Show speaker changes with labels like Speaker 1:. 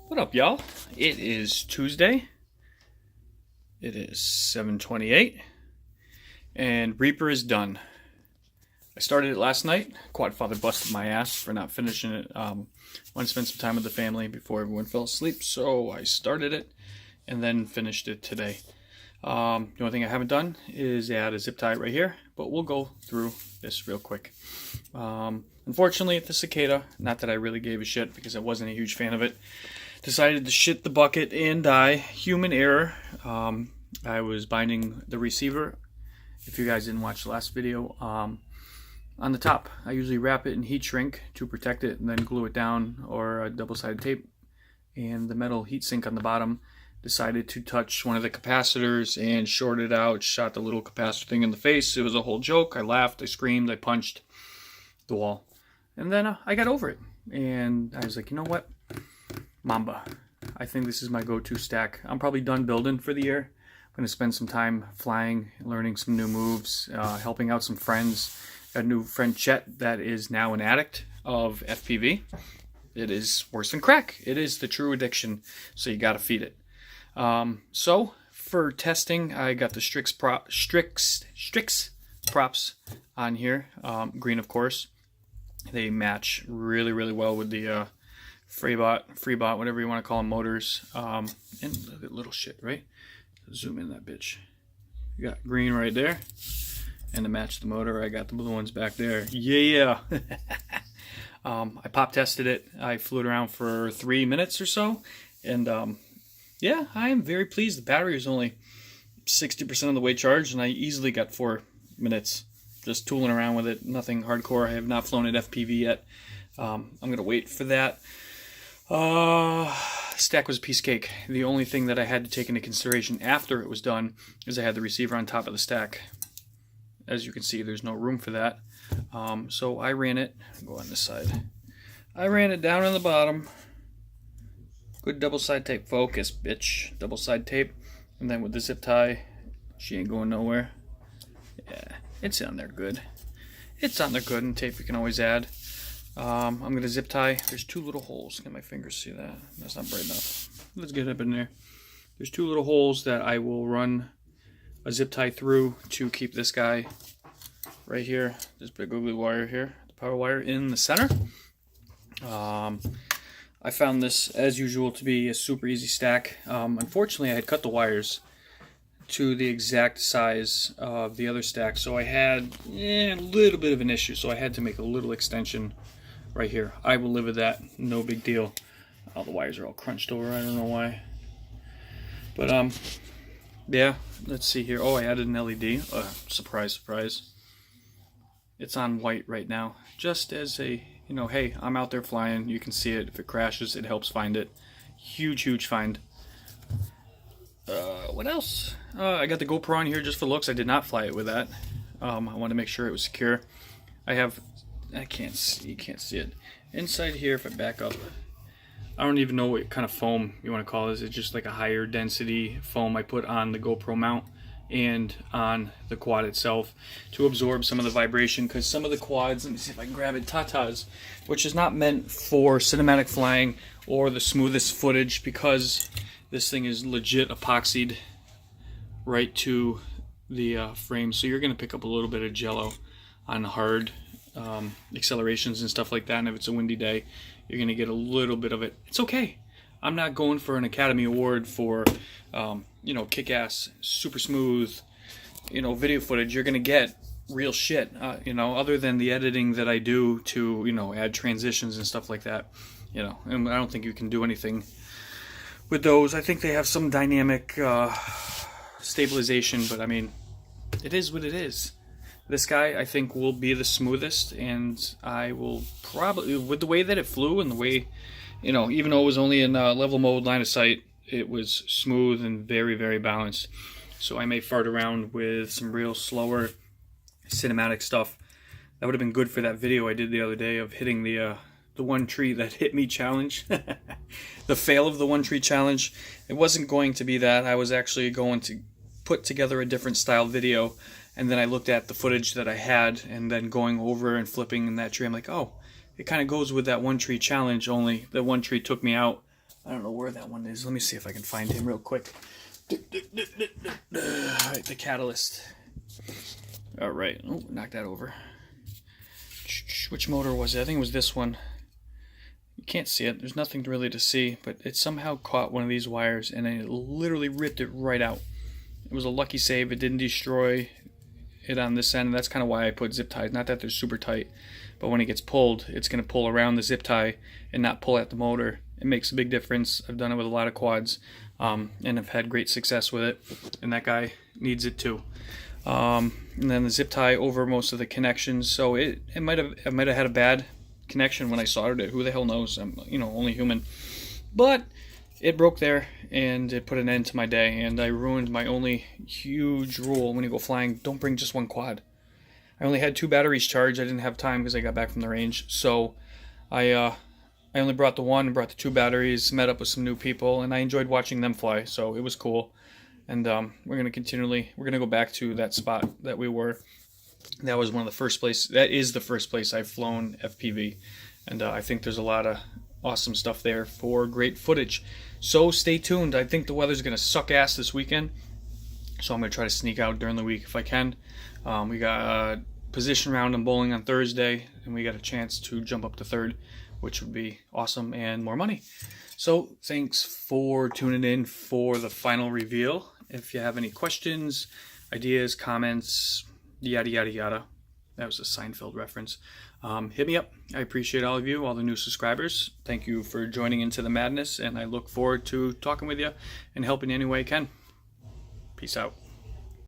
Speaker 1: What up, y'all? It is Tuesday. It is 7:28, and Reaper is done. I started it last night. Quadfather busted my ass for not finishing it. Wanted to spend some time with the family before everyone fell asleep, so I started it and then finished it today. The only thing I haven't done is add a zip tie right here, but we'll go through this real quick. Unfortunately, the cicada, not that I really gave a shit because I wasn't a huge fan of it, decided to shit the bucket and die. Human error. I was binding the receiver, if you guys didn't watch the last video, on the top. I usually wrap it in heat shrink to protect it and then glue it down, or a double-sided tape. And the metal heat sink on the bottom decided to touch one of the capacitors and short it out, shot the little capacitor thing in the face. It was a whole joke. I laughed, I screamed, I punched the wall. And then I got over it. And I was like, you know what? Mamba. I think this is my go-to stack. I'm probably done building for the year. I'm going to spend some time flying, learning some new moves, helping out some friends. Got a new friend, Chet, that is now an addict of FPV. It is worse than crack. It is the true addiction, so you got to feed it. So for testing, I got the Strix props on here. Green, of course. They match really, really well with the Freebot, whatever you want to call them, motors. And look at little shit, right? Zoom in that bitch. You got green right there. And to match the motor, I got the blue ones back there. Yeah! I pop tested it. I flew it around for 3 minutes or so. And yeah, I am very pleased. The battery is only 60% of the way charged, and I easily got 4 minutes just tooling around with it. Nothing hardcore. I have not flown at FPV yet. I'm going to wait for that. Stack was a piece of cake. The only thing that I had to take into consideration after it was done is I had the receiver on top of the stack. As you can see, there's no room for that. So I ran it. Go on this side. I ran it down on the bottom. Good double side tape. Focus, bitch. Double side tape. And then with the zip tie, she ain't going nowhere. Yeah, it's on there good. It's on there good, and tape you can always add. I'm going to zip tie. There's 2 little holes. Can my fingers see that? That's not bright enough. Let's get up in there. There's 2 little holes that I will run a zip tie through to keep this guy right here. This big ugly wire here. The power wire in the center. I found this, as usual, to be a super easy stack. Unfortunately, I had cut the wires to the exact size of the other stack, so I had a little bit of an issue, so I had to make a little extension right here. I will live with that, no big deal. Oh, the wires are all crunched over, I don't know why. But yeah, let's see here. Oh, I added an LED. Surprise, surprise. It's on white right now, just as a, you know, hey, I'm out there flying, you can see it. If it crashes, it helps find it. Huge, huge find. What else? I got the GoPro on here just for looks. I did not fly it with that. I wanted to make sure it was secure. I can't see, you can't see it. Inside here, if I back up, I don't even know what kind of foam you want to call this. It's just like a higher density foam I put on the GoPro mount and on the quad itself to absorb some of the vibration, because some of the quads, let me see if I can grab it, Tatas, which is not meant for cinematic flying or the smoothest footage, because this thing is legit epoxied right to the frame, so you're going to pick up a little bit of jello on hard accelerations and stuff like that, and if it's a windy day, you're going to get a little bit of it. It's okay. I'm not going for an Academy Award for, you know, kick-ass, super smooth, you know, video footage. You're going to get real shit, you know, other than the editing that I do to, you know, add transitions and stuff like that, you know, and I don't think you can do anything with those. I think they have some dynamic stabilization, but I mean, it is what it is. This guy, I think, will be the smoothest, and I will probably, with the way that it flew and the way, you know, even though it was only in level mode, line of sight, it was smooth and very, very balanced. So I may fart around with some real slower cinematic stuff. That would have been good for that video I did the other day of hitting the one tree that hit me challenge. The fail of the one tree challenge. It wasn't going to be that. I was actually going to put together a different style video, and then I looked at the footage that I had, and then going over and flipping in that tree, I'm like, oh, it kind of goes with that one tree challenge, only the one tree took me out I don't know where that one is. Let me see if I can find him real quick. Alright, the catalyst. Alright, oh, knock that over. Which motor was it? I think it was this one. You can't see it. There's nothing really to see, but it somehow caught one of these wires and it literally ripped it right out. It was a lucky save. It didn't destroy it on this end, and that's kind of why I put zip ties. Not that they're super tight, but when it gets pulled, it's going to pull around the zip tie and not pull at the motor. It makes a big difference. I've done it with a lot of quads, and I've had great success with it, and that guy needs it too. And then the zip tie over most of the connections, so it might have had a bad connection when I soldered it. Who the hell knows? I'm only human, but it broke there and it put an end to my day, and I ruined my only huge rule when you go flying: don't bring just one quad. I only had 2 batteries charged. I didn't have time because I got back from the range, so I only brought the one and brought the 2 batteries, met up with some new people, and I enjoyed watching them fly, so it was cool. And we're gonna go back to that spot that we were. That was one of the first places. That is the first place I've flown FPV, and I think there's a lot of awesome stuff there for great footage. So stay tuned. I think the weather's gonna suck ass this weekend, so I'm gonna try to sneak out during the week if I can. We got a position round in bowling on Thursday, and we got a chance to jump up to 3rd, which would be awesome and more money. So thanks for tuning in for the final reveal. If you have any questions, ideas, comments, yada yada yada, that was a Seinfeld reference, hit me up. I appreciate all of you, all the new subscribers. Thank you for joining into the madness, and I look forward to talking with you and helping any way I can. Peace out.